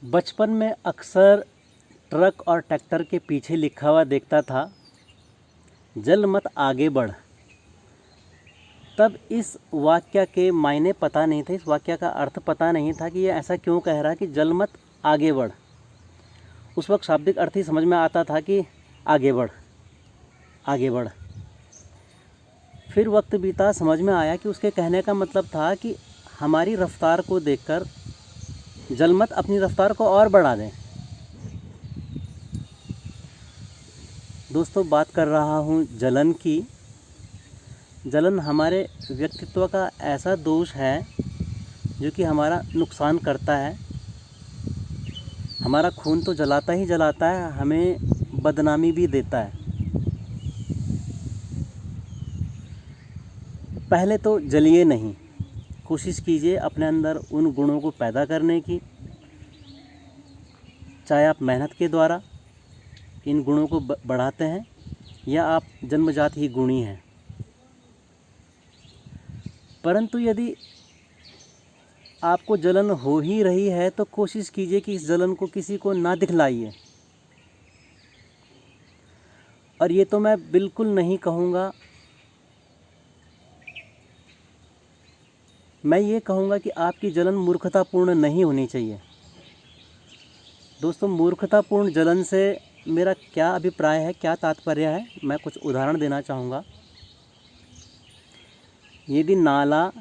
बचपन में अक्सर ट्रक और ट्रैक्टर के पीछे लिखा हुआ देखता था, जल मत आगे बढ़। तब इस वाक्य के मायने पता नहीं थे, इस वाक्य का अर्थ पता नहीं था कि ये ऐसा क्यों कह रहा कि जल मत आगे बढ़। उस वक्त शाब्दिक अर्थ ही समझ में आता था कि आगे बढ़, आगे बढ़। फिर वक्त बीता, समझ में आया कि उसके कहने का मतलब था कि हमारी रफ्तार को देखकर जल मत अपनी रफ्तार को और बढ़ा दें। दोस्तों, बात कर रहा हूँ जलन की। जलन हमारे व्यक्तित्व का ऐसा दोष है जो कि हमारा नुकसान करता है। हमारा खून तो जलाता ही जलाता है, हमें बदनामी भी देता है। पहले तो जलिए नहीं, कोशिश कीजिए अपने अंदर उन गुणों को पैदा करने की। चाहे आप मेहनत के द्वारा इन गुणों को बढ़ाते हैं या आप जन्मजात ही गुणी हैं। परंतु यदि आपको जलन हो ही रही है तो कोशिश कीजिए कि इस जलन को किसी को ना दिखलाइए। और ये तो मैं बिल्कुल नहीं कहूँगा, मैं ये कहूँगा कि आपकी जलन मूर्खतापूर्ण नहीं होनी चाहिए। दोस्तों, मूर्खतापूर्ण जलन से मेरा क्या अभिप्राय है, क्या तात्पर्य है, मैं कुछ उदाहरण देना चाहूँगा। यदि नाला,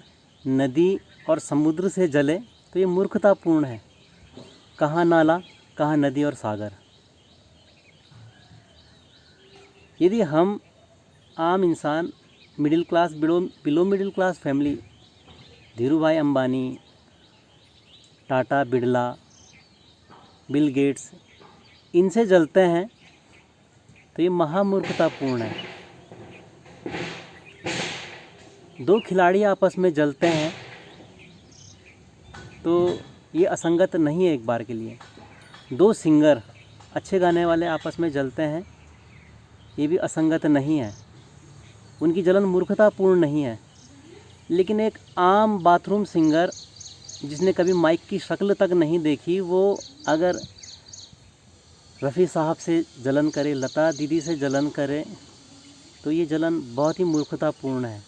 नदी और समुद्र से जले तो ये मूर्खतापूर्ण है। कहाँ नाला, कहाँ नदी और सागर। यदि हम आम इंसान, middle class, below middle class family, Dhiru भाई अंबानी, टाटा, बिरला, बिल गेट्स, इनसे जलते हैं तो ये महामूर्खतापूर्ण है। दो खिलाड़ी आपस में जलते हैं तो ये असंगत नहीं है। एक बार के लिए दो सिंगर, अच्छे गाने वाले आपस में जलते हैं, ये भी असंगत नहीं है। उनकी जलन मूर्खतापूर्ण नहीं है। लेकिन एक आम बाथरूम सिंगर जिसने कभी माइक की शक्ल तक नहीं देखी, वो अगर रफ़ी साहब से जलन करे, लता दीदी से जलन करे, तो ये जलन बहुत ही मूर्खतापूर्ण है।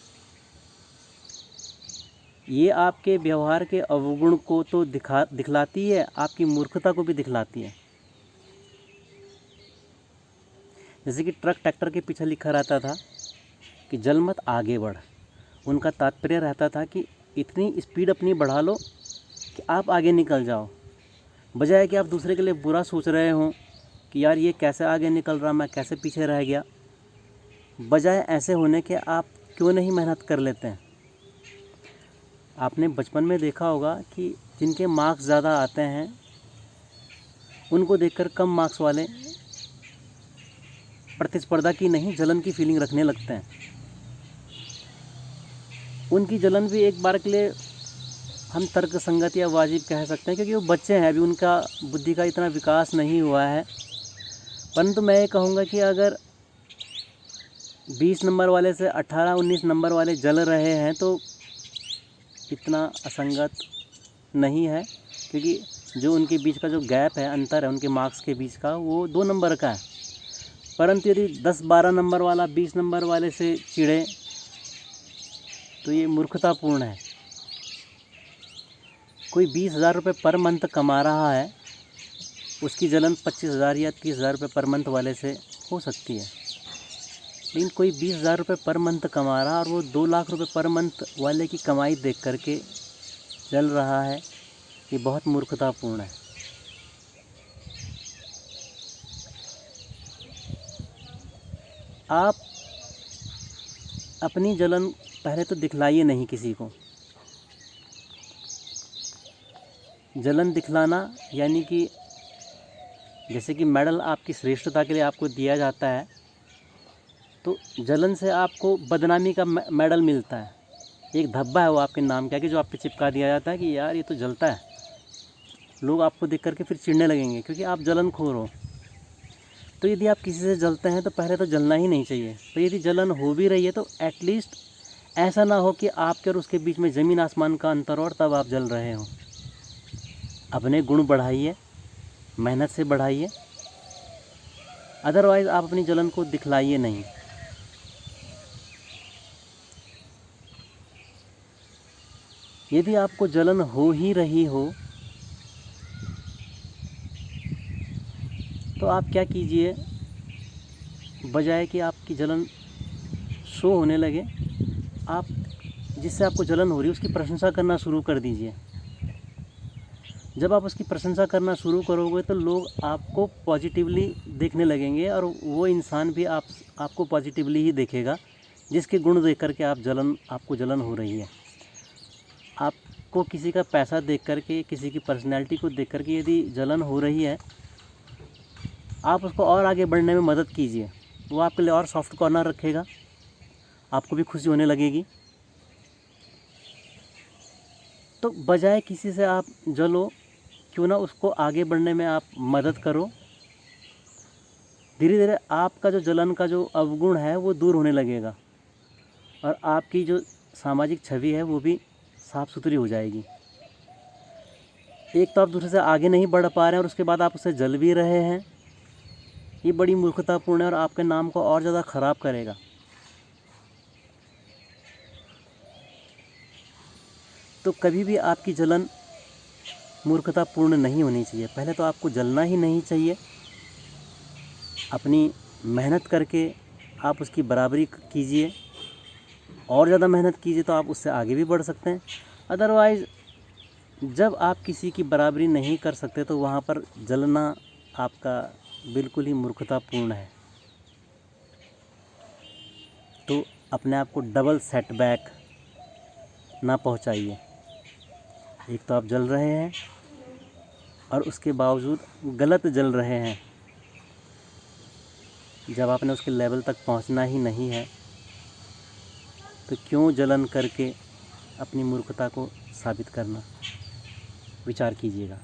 ये आपके व्यवहार के अवगुण को तो दिखलाती है, आपकी मूर्खता को भी दिखलाती है। जैसे कि ट्रक ट्रैक्टर के पीछे लिखा रहता था कि जल मत आगे बढ़। उनका तात्पर्य रहता था कि इतनी स्पीड अपनी बढ़ा लो कि आप आगे निकल जाओ, बजाय कि आप दूसरे के लिए बुरा सोच रहे हों कि यार ये कैसे आगे निकल रहा, मैं कैसे पीछे रह गया। बजाय ऐसे होने के आप क्यों नहीं मेहनत कर लेते हैं। आपने बचपन में देखा होगा कि जिनके मार्क्स ज़्यादा आते हैं उनको देखकर कम मार्क्स वाले प्रतिस्पर्धा की नहीं, जलन की फीलिंग रखने लगते हैं। उनकी जलन भी एक बार के लिए हम तर्क संगत या वाजिब कह सकते हैं, क्योंकि वो बच्चे हैं, अभी उनका बुद्धि का इतना विकास नहीं हुआ है। परंतु मैं ये कहूँगा कि अगर 20 नंबर वाले से 18-19 नंबर वाले जल रहे हैं तो इतना असंगत नहीं है, क्योंकि जो उनके बीच का जो गैप है, अंतर है उनके मार्क्स के बीच का, वो 2 नंबर का है। परंतु यदि 10-12 नंबर वाला 20 नंबर वाले से चिढ़े तो ये मूर्खतापूर्ण है। कोई 20,000 रुपये पर मंथ कमा रहा है, उसकी जलन 25,000 या 30,000 रुपये पर मंथ वाले से हो सकती है। लेकिन कोई 20,000 रुपये पर मंथ कमा रहा और वो 2 लाख रुपये पर मंथ वाले की कमाई देख करके जल रहा है, ये बहुत मूर्खतापूर्ण है। आप अपनी जलन पहले तो दिखलाइए नहीं किसी को। जलन दिखलाना यानी कि जैसे कि मेडल आपकी श्रेष्ठता के लिए आपको दिया जाता है, तो जलन से आपको बदनामी का मेडल मिलता है। एक धब्बा है वो आपके नाम का, कि जो आप पे चिपका दिया जाता है कि यार ये तो जलता है। लोग आपको देख करके फिर चिढ़ने लगेंगे क्योंकि आप जलनखोर हो। तो यदि आप किसी से जलते हैं तो पहले तो जलना ही नहीं चाहिए। तो यदि जलन हो भी रही है तो एटलीस्ट ऐसा ना हो कि आपके और उसके बीच में ज़मीन आसमान का अंतर और तब आप जल रहे हो। अपने गुण बढ़ाइए, मेहनत से बढ़ाइए, अदरवाइज़ आप अपनी जलन को दिखलाइए नहीं। यदि आपको जलन हो ही रही हो तो आप क्या कीजिए, बजाय कि आपकी जलन शो होने लगे, आप जिससे आपको जलन हो रही है उसकी प्रशंसा करना शुरू कर दीजिए। जब आप उसकी प्रशंसा करना शुरू करोगे तो लोग आपको पॉजिटिवली देखने लगेंगे और वो इंसान भी आपको पॉजिटिवली ही देखेगा जिसके गुण देख कर के आपको जलन हो रही है। आपको किसी का पैसा देख कर के, किसी की पर्सनैलिटी को देख कर के यदि जलन हो रही है, आप उसको और आगे बढ़ने में मदद कीजिए। वो आपके लिए और सॉफ्ट कॉर्नर रखेगा, आपको भी खुशी होने लगेगी। तो बजाय किसी से आप जलो, क्यों ना उसको आगे बढ़ने में आप मदद करो। धीरे धीरे आपका जो जलन का जो अवगुण है वो दूर होने लगेगा और आपकी जो सामाजिक छवि है वो भी साफ़ सुथरी हो जाएगी। एक तो आप दूसरे से आगे नहीं बढ़ पा रहे हैं और उसके बाद आप उससे जल भी रहे हैं, ये बड़ी मूर्खतापूर्ण है और आपके नाम को और ज़्यादा ख़राब करेगा। तो कभी भी आपकी जलन मूर्खतापूर्ण नहीं होनी चाहिए। पहले तो आपको जलना ही नहीं चाहिए, अपनी मेहनत करके आप उसकी बराबरी कीजिए, और ज़्यादा मेहनत कीजिए तो आप उससे आगे भी बढ़ सकते हैं। अदरवाइज़ जब आप किसी की बराबरी नहीं कर सकते तो वहाँ पर जलना आपका बिल्कुल ही मूर्खतापूर्ण है। तो अपने आप को डबल सेटबैक ना पहुँचाइए। एक तो आप जल रहे हैं और उसके बावजूद गलत जल रहे हैं। जब आपने उसके लेवल तक पहुंचना ही नहीं है तो क्यों जलन करके अपनी मूर्खता को साबित करना। विचार कीजिएगा।